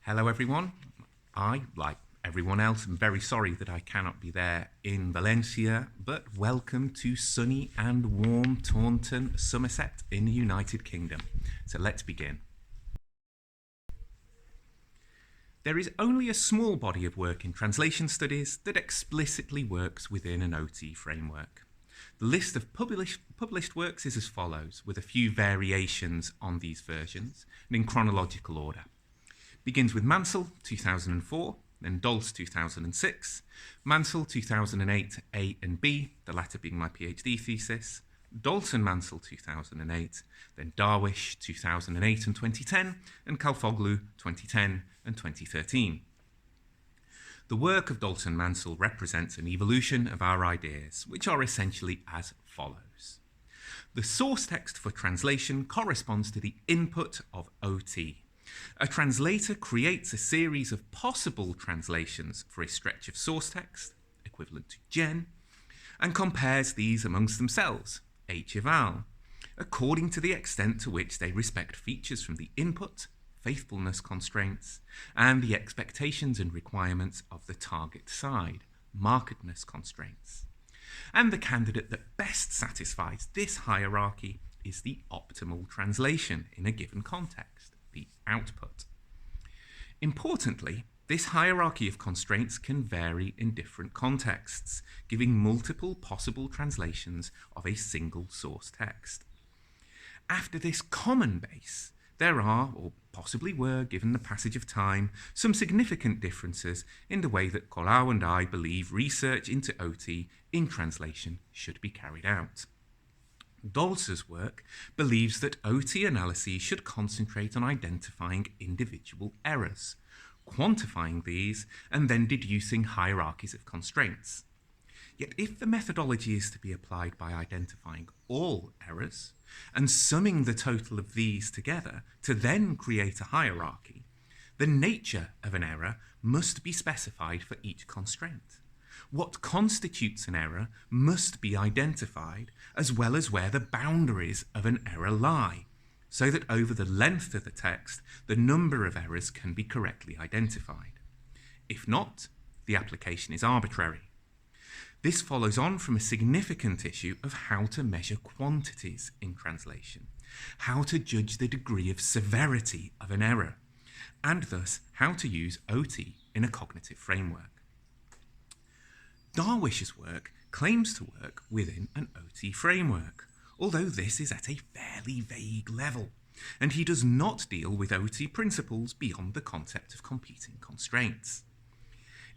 Hello everyone. I, like everyone else, am very sorry that I cannot be there in Valencia, but welcome to sunny and warm Taunton, Somerset in the United Kingdom. So let's begin. There is only a small body of work in translation studies that explicitly works within an OT framework. The list of published works is as follows, with a few variations on these versions, and in chronological order. Begins with Mansell, 2004, then Dolce, 2006, Mansell, 2008, A and B, the latter being my PhD thesis, Dolce and Mansell, 2008, then Darwish, 2008 and 2010, and Kalfoglu, 2010 and 2013. The work of Dolce and Mansell represents an evolution of our ideas, which are essentially as follows. The source text for translation corresponds to the input of OT. A translator creates a series of possible translations for a stretch of source text, equivalent to gen, and compares these amongst themselves, H-eval, according to the extent to which they respect features from the input, faithfulness constraints, and the expectations and requirements of the target side, markedness constraints. And the candidate that best satisfies this hierarchy is the optimal translation in a given context, the output. Importantly, this hierarchy of constraints can vary in different contexts, giving multiple possible translations of a single source text. After this common base, there are, or possibly were, given the passage of time, some significant differences in the way that Colau and I believe research into OT in translation should be carried out. Dolce's work believes that OT analyses should concentrate on identifying individual errors, quantifying these, and then deducing hierarchies of constraints. Yet if the methodology is to be applied by identifying all errors and summing the total of these together to then create a hierarchy, the nature of an error must be specified for each constraint. What constitutes an error must be identified, as well as where the boundaries of an error lie, so that over the length of the text, the number of errors can be correctly identified. If not, the application is arbitrary. This follows on from a significant issue of how to measure quantities in translation, how to judge the degree of severity of an error, and thus how to use OT in a cognitive framework. Darwish's work claims to work within an OT framework, although this is at a fairly vague level, and he does not deal with OT principles beyond the concept of competing constraints.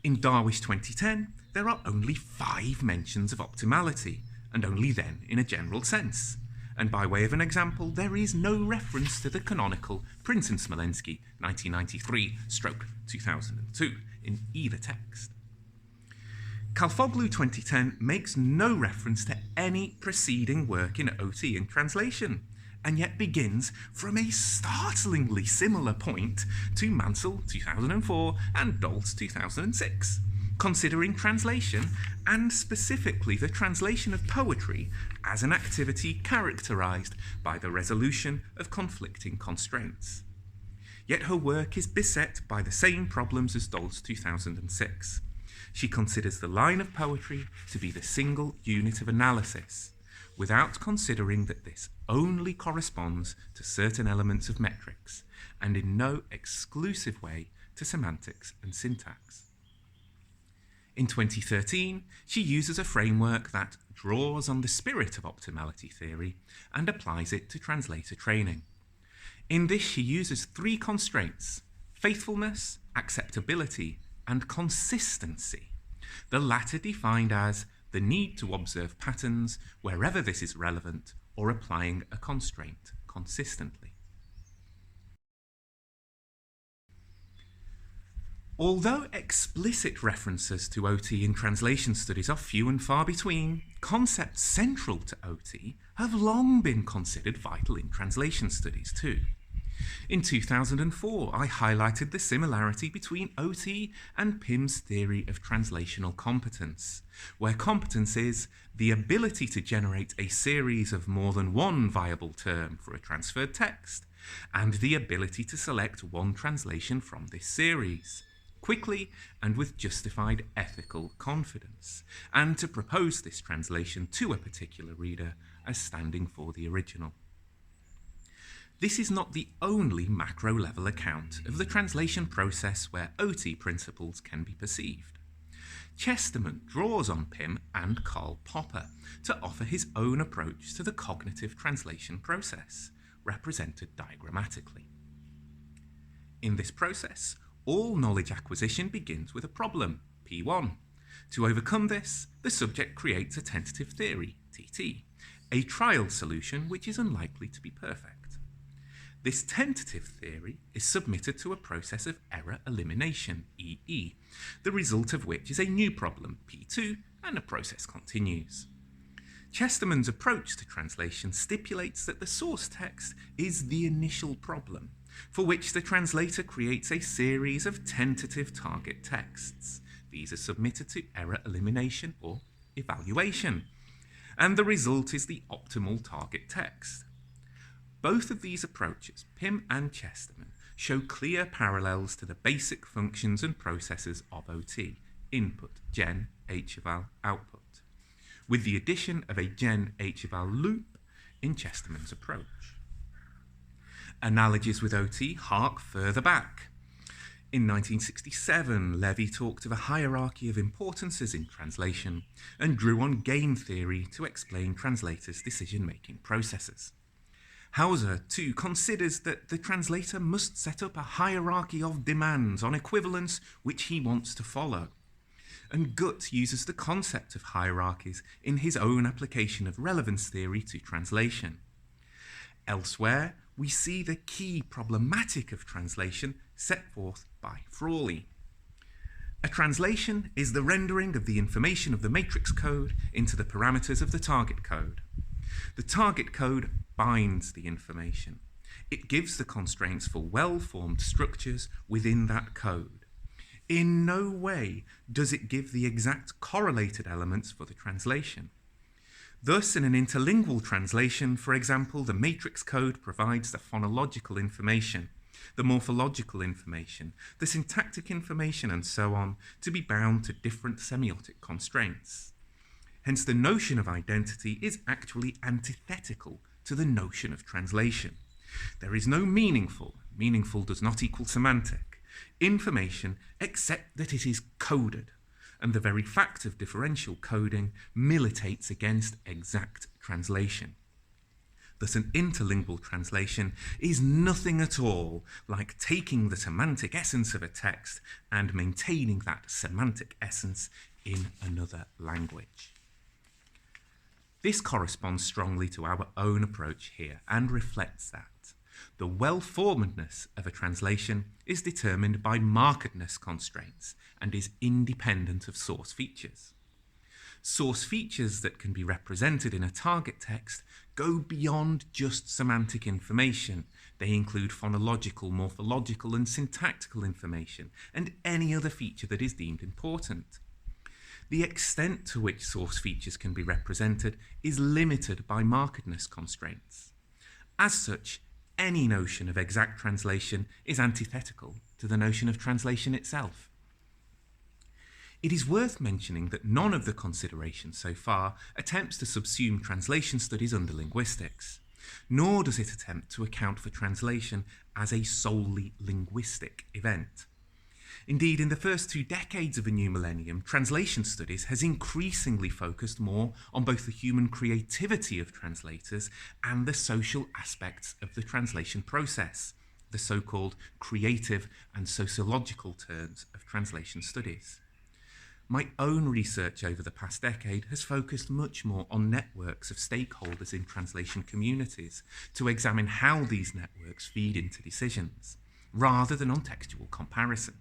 In Darwish 2010, there are only 5 mentions of optimality, and only then in a general sense. And by way of an example, there is no reference to the canonical Prince and Smolensky 1993/2002 in either text. Kalfoglu 2010 makes no reference to any preceding work in OT in translation, and yet begins from a startlingly similar point to Mansell 2004 and Dolce 2006, considering translation, and specifically the translation of poetry, as an activity characterized by the resolution of conflicting constraints. Yet her work is beset by the same problems as Dolce 2006. She considers the line of poetry to be the single unit of analysis, without considering that this only corresponds to certain elements of metrics, and in no exclusive way to semantics and syntax. In 2013, she uses a framework that draws on the spirit of optimality theory and applies it to translator training. In this, she uses 3 constraints: faithfulness, acceptability, and consistency, the latter defined as the need to observe patterns wherever this is relevant, or applying a constraint consistently. Although explicit references to OT in translation studies are few and far between, concepts central to OT have long been considered vital in translation studies too. In 2004, I highlighted the similarity between OT and Pym's theory of translational competence, where competence is the ability to generate a series of more than one viable term for a transferred text, and the ability to select one translation from this series, quickly and with justified ethical confidence, and to propose this translation to a particular reader as standing for the original. This is not the only macro-level account of the translation process where OT principles can be perceived. Chesterman draws on Pym and Karl Popper to offer his own approach to the cognitive translation process, represented diagrammatically. In this process, all knowledge acquisition begins with a problem, P1. To overcome this, the subject creates a tentative theory, TT, a trial solution which is unlikely to be perfect. This tentative theory is submitted to a process of error elimination, EE, the result of which is a new problem, P2, and the process continues. Chesterman's approach to translation stipulates that the source text is the initial problem, for which the translator creates a series of tentative target texts. These are submitted to error elimination or evaluation, and the result is the optimal target text. Both of these approaches, Pym and Chesterman, show clear parallels to the basic functions and processes of OT, input, gen, heval, output, with the addition of a gen heval loop in Chesterman's approach. Analogies with OT hark further back. In 1967, Levy talked of a hierarchy of importances in translation and drew on game theory to explain translators' decision-making processes. Hauser, too, considers that the translator must set up a hierarchy of demands on equivalence which he wants to follow. And Gutt uses the concept of hierarchies in his own application of relevance theory to translation. Elsewhere, we see the key problematic of translation set forth by Frawley. A translation is the rendering of the information of the matrix code into the parameters of the target code. The target code binds the information. It gives the constraints for well-formed structures within that code. In no way does it give the exact correlated elements for the translation. Thus, in an interlingual translation, for example, the matrix code provides the phonological information, the morphological information, the syntactic information, and so on, to be bound to different semiotic constraints. Hence, the notion of identity is actually antithetical to the notion of translation. There is no meaningful does not equal semantic, information except that it is coded, and the very fact of differential coding militates against exact translation. Thus, an interlingual translation is nothing at all like taking the semantic essence of a text and maintaining that semantic essence in another language. This corresponds strongly to our own approach here and reflects that the well-formedness of a translation is determined by markedness constraints and is independent of source features. Source features that can be represented in a target text go beyond just semantic information. They include phonological, morphological, and syntactical information, and any other feature that is deemed important. The extent to which source features can be represented is limited by markedness constraints. As such, any notion of exact translation is antithetical to the notion of translation itself. It is worth mentioning that none of the considerations so far attempts to subsume translation studies under linguistics, nor does it attempt to account for translation as a solely linguistic event. Indeed, in the first 2 decades of the new millennium, translation studies has increasingly focused more on both the human creativity of translators and the social aspects of the translation process, the so-called creative and sociological turns of translation studies. My own research over the past decade has focused much more on networks of stakeholders in translation communities to examine how these networks feed into decisions, rather than on textual comparison.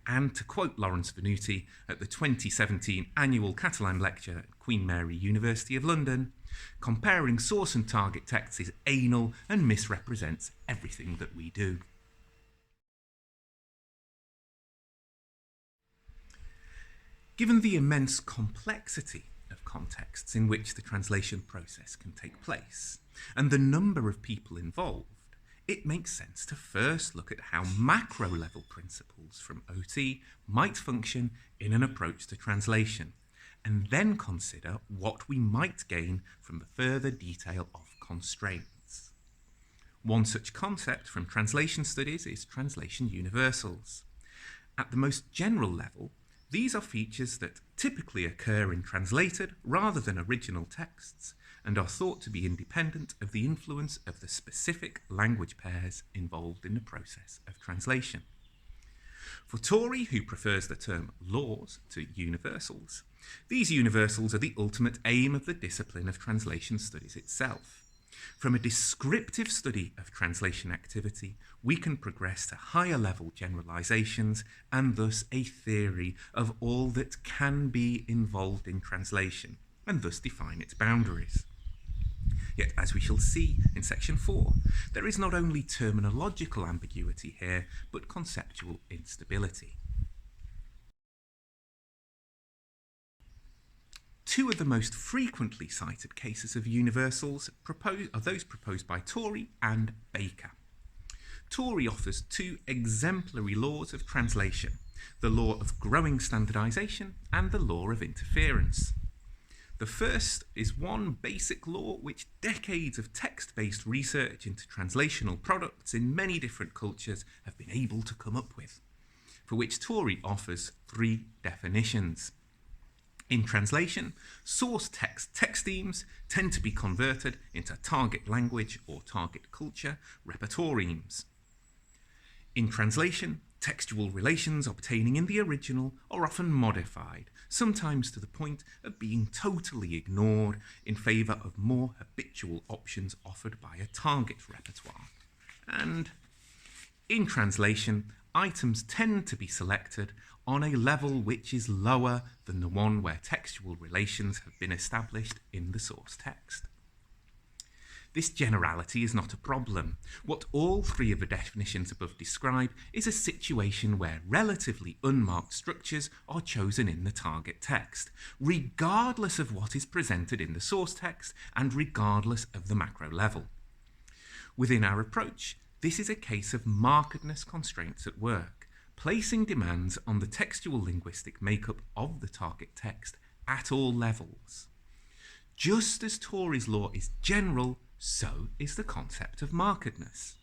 And to quote Lawrence Venuti at the 2017 annual Catalan lecture at Queen Mary University of London, comparing source and target texts is anal and misrepresents everything that we do. Given the immense complexity of contexts in which the translation process can take place, and the number of people involved, it makes sense to first look at how macro-level principles from OT might function in an approach to translation, and then consider what we might gain from the further detail of constraints. One such concept from translation studies is translation universals. At the most general level, these are features that typically occur in translated rather than original texts and are thought to be independent of the influence of the specific language pairs involved in the process of translation. For Tory, who prefers the term laws to universals, these universals are the ultimate aim of the discipline of translation studies itself. From a descriptive study of translation activity, we can progress to higher level generalizations and thus a theory of all that can be involved in translation, and thus define its boundaries. Yet, as we shall see in section 4, there is not only terminological ambiguity here, but conceptual instability. Two of the most frequently cited cases of universals are those proposed by Tory and Baker. Tory offers two exemplary laws of translation, the law of growing standardization and the law of interference. The first is one basic law which decades of text-based research into translational products in many different cultures have been able to come up with, for which Tory offers three definitions. In translation, source text themes tend to be converted into target language or target culture repertoires. In translation, textual relations obtaining in the original are often modified, sometimes to the point of being totally ignored in favour of more habitual options offered by a target repertoire. And in translation, items tend to be selected on a level which is lower than the one where textual relations have been established in the source text. This generality is not a problem. What all three of the definitions above describe is a situation where relatively unmarked structures are chosen in the target text, regardless of what is presented in the source text and regardless of the macro level. Within our approach, this is a case of markedness constraints at work, placing demands on the textual linguistic makeup of the target text at all levels. Just as Tory's law is general, so is the concept of markedness.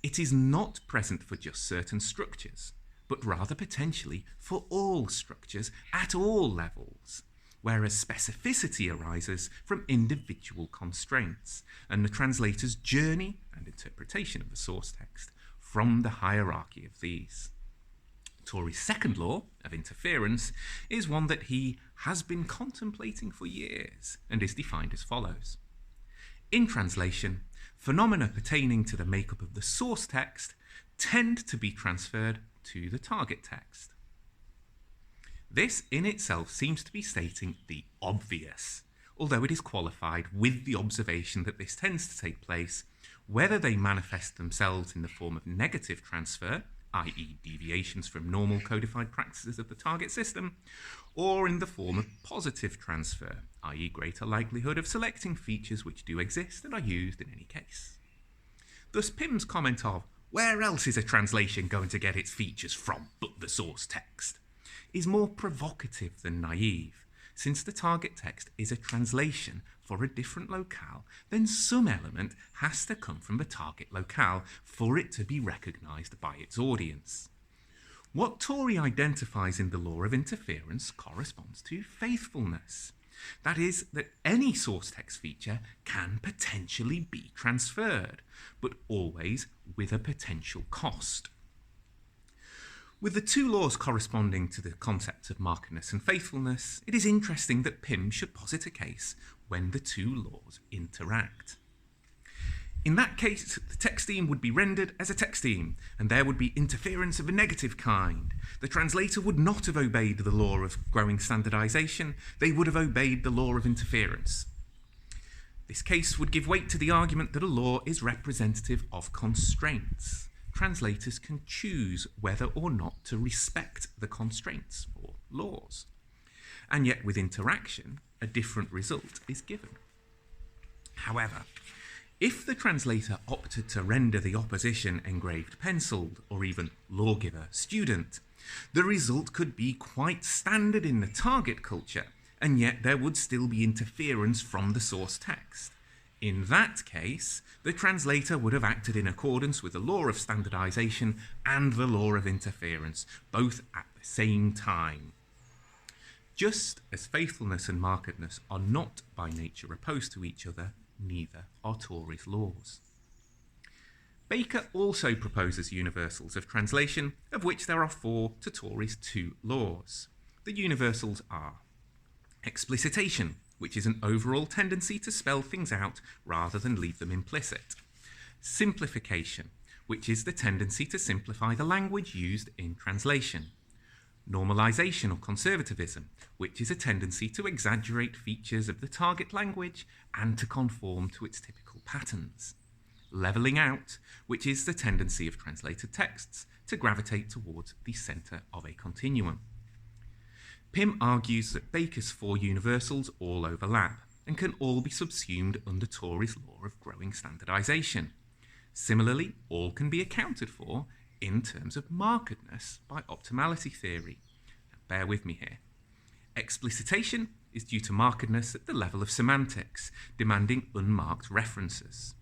It is not present for just certain structures, but rather potentially for all structures at all levels, whereas specificity arises from individual constraints and the translator's journey and interpretation of the source text from the hierarchy of these. Tory's second law of interference is one that he has been contemplating for years and is defined as follows. In translation, phenomena pertaining to the makeup of the source text tend to be transferred to the target text. This in itself seems to be stating the obvious, although it is qualified with the observation that this tends to take place whether they manifest themselves in the form of negative transfer, i.e. deviations from normal codified practices of the target system, or in the form of positive transfer, i.e. greater likelihood of selecting features which do exist and are used in any case. Thus Pym's comment of, where else is a translation going to get its features from but the source text, is more provocative than naive, since the target text is a translation for a different locale, then some element has to come from the target locale for it to be recognised by its audience. What Tory identifies in the law of interference corresponds to faithfulness. That is, that any source text feature can potentially be transferred, but always with a potential cost. With the two laws corresponding to the concepts of markedness and faithfulness, it is interesting that Pym should posit a case when the two laws interact. In that case, the text theme would be rendered as a text theme, and there would be interference of a negative kind. The translator would not have obeyed the law of growing standardization, they would have obeyed the law of interference. This case would give weight to the argument that a law is representative of constraints. Translators can choose whether or not to respect the constraints or laws. And yet with interaction, a different result is given. However, if the translator opted to render the opposition engraved penciled, or even lawgiver student, the result could be quite standard in the target culture, and yet there would still be interference from the source text. In that case, the translator would have acted in accordance with the law of standardization and the law of interference, both at the same time. Just as faithfulness and markedness are not by nature opposed to each other, neither are Tory's laws. Baker also proposes universals of translation, of which there are 4 to Tory's 2 laws. The universals are explicitation, which is an overall tendency to spell things out rather than leave them implicit. Simplification, which is the tendency to simplify the language used in translation. Normalization or conservatism, which is a tendency to exaggerate features of the target language and to conform to its typical patterns. Leveling out, which is the tendency of translated texts to gravitate towards the center of a continuum. Pym argues that Baker's 4 universals all overlap and can all be subsumed under Tory's law of growing standardization. Similarly, all can be accounted for in terms of markedness by optimality theory. Now, bear with me here. Explicitation is due to markedness at the level of semantics, demanding unmarked references.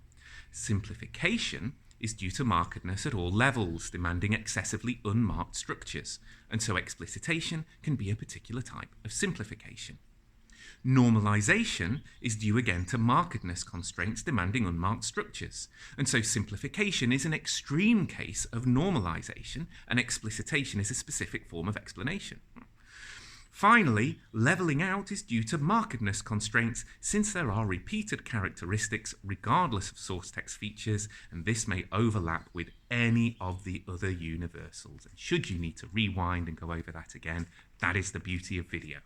Simplification is due to markedness at all levels, demanding excessively unmarked structures, and so explicitation can be a particular type of simplification. Normalization is due again to markedness constraints demanding unmarked structures, and so simplification is an extreme case of normalization, and explicitation is a specific form of explanation. Finally, leveling out is due to markedness constraints, since there are repeated characteristics regardless of source text features, and this may overlap with any of the other universals. And should you need to rewind and go over that again, that is the beauty of video.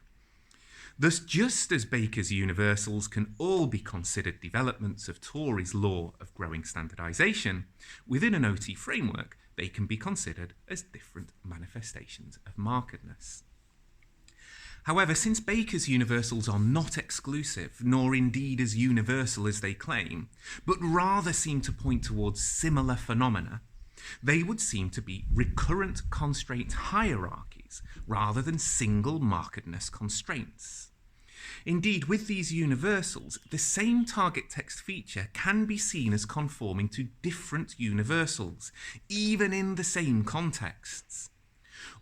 Thus, just as Baker's universals can all be considered developments of Tory's law of growing standardization, within an OT framework, they can be considered as different manifestations of markedness. However, since Baker's universals are not exclusive, nor indeed as universal as they claim, but rather seem to point towards similar phenomena, they would seem to be recurrent constraint hierarchies rather than single markedness constraints. Indeed, with these universals, the same target text feature can be seen as conforming to different universals, even in the same contexts.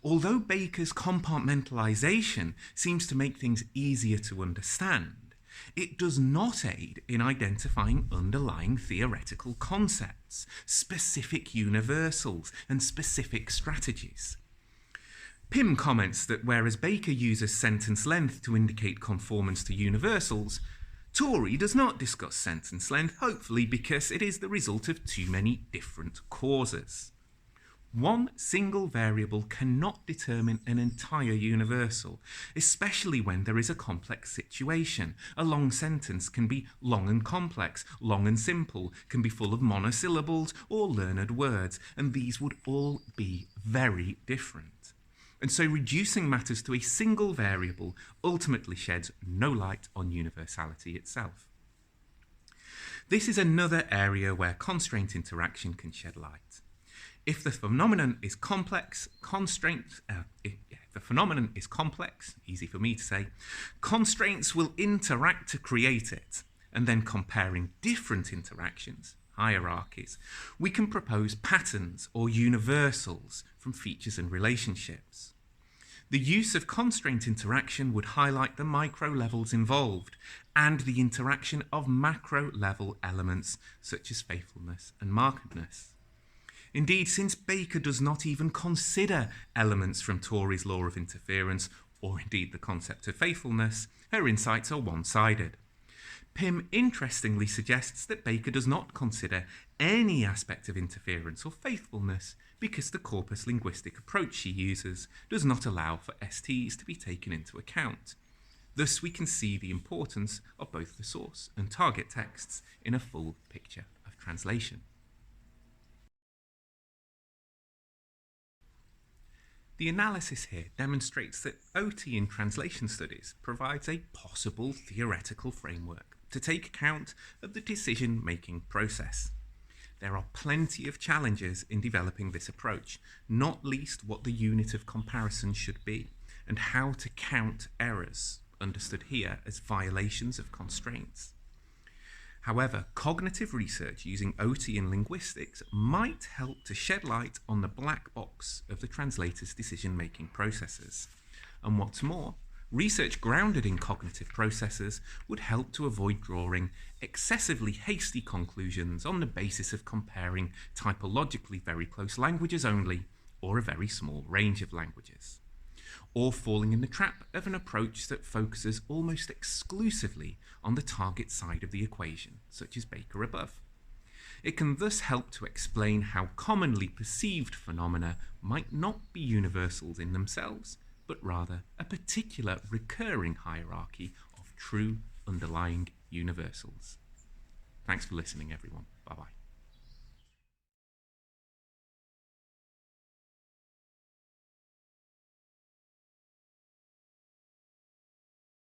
Although Baker's compartmentalization seems to make things easier to understand, it does not aid in identifying underlying theoretical concepts, specific universals, and specific strategies. Pym comments that whereas Baker uses sentence length to indicate conformance to universals, Tory does not discuss sentence length, hopefully because it is the result of too many different causes. One single variable cannot determine an entire universal, especially when there is a complex situation. A long sentence can be long and complex, long and simple, can be full of monosyllables or learned words, and these would all be very different. And so reducing matters to a single variable ultimately sheds no light on universality itself. This is another area where constraint interaction can shed light. If the phenomenon is complex, easy for me to say, constraints will interact to create it, and then comparing different interactions, hierarchies, we can propose patterns or universals from features and relationships. The use of constraint interaction would highlight the micro levels involved and the interaction of macro level elements such as faithfulness and markedness. Indeed, since Baker does not even consider elements from Tory's law of interference, or indeed the concept of faithfulness, her insights are one-sided. Pym interestingly suggests that Baker does not consider any aspect of interference or faithfulness because the corpus linguistic approach she uses does not allow for STs to be taken into account. Thus, we can see the importance of both the source and target texts in a full picture of translation. The analysis here demonstrates that OT in translation studies provides a possible theoretical framework to take account of the decision-making process. There are plenty of challenges in developing this approach, not least what the unit of comparison should be and how to count errors, understood here as violations of constraints. However, cognitive research using OT in linguistics might help to shed light on the black box of the translator's decision-making processes. And what's more, research grounded in cognitive processes would help to avoid drawing excessively hasty conclusions on the basis of comparing typologically very close languages only, or a very small range of languages, or falling in the trap of an approach that focuses almost exclusively on the target side of the equation, such as Baker above. It can thus help to explain how commonly perceived phenomena might not be universals in themselves, but rather a particular recurring hierarchy of true underlying universals. Thanks for listening, everyone. Bye-bye.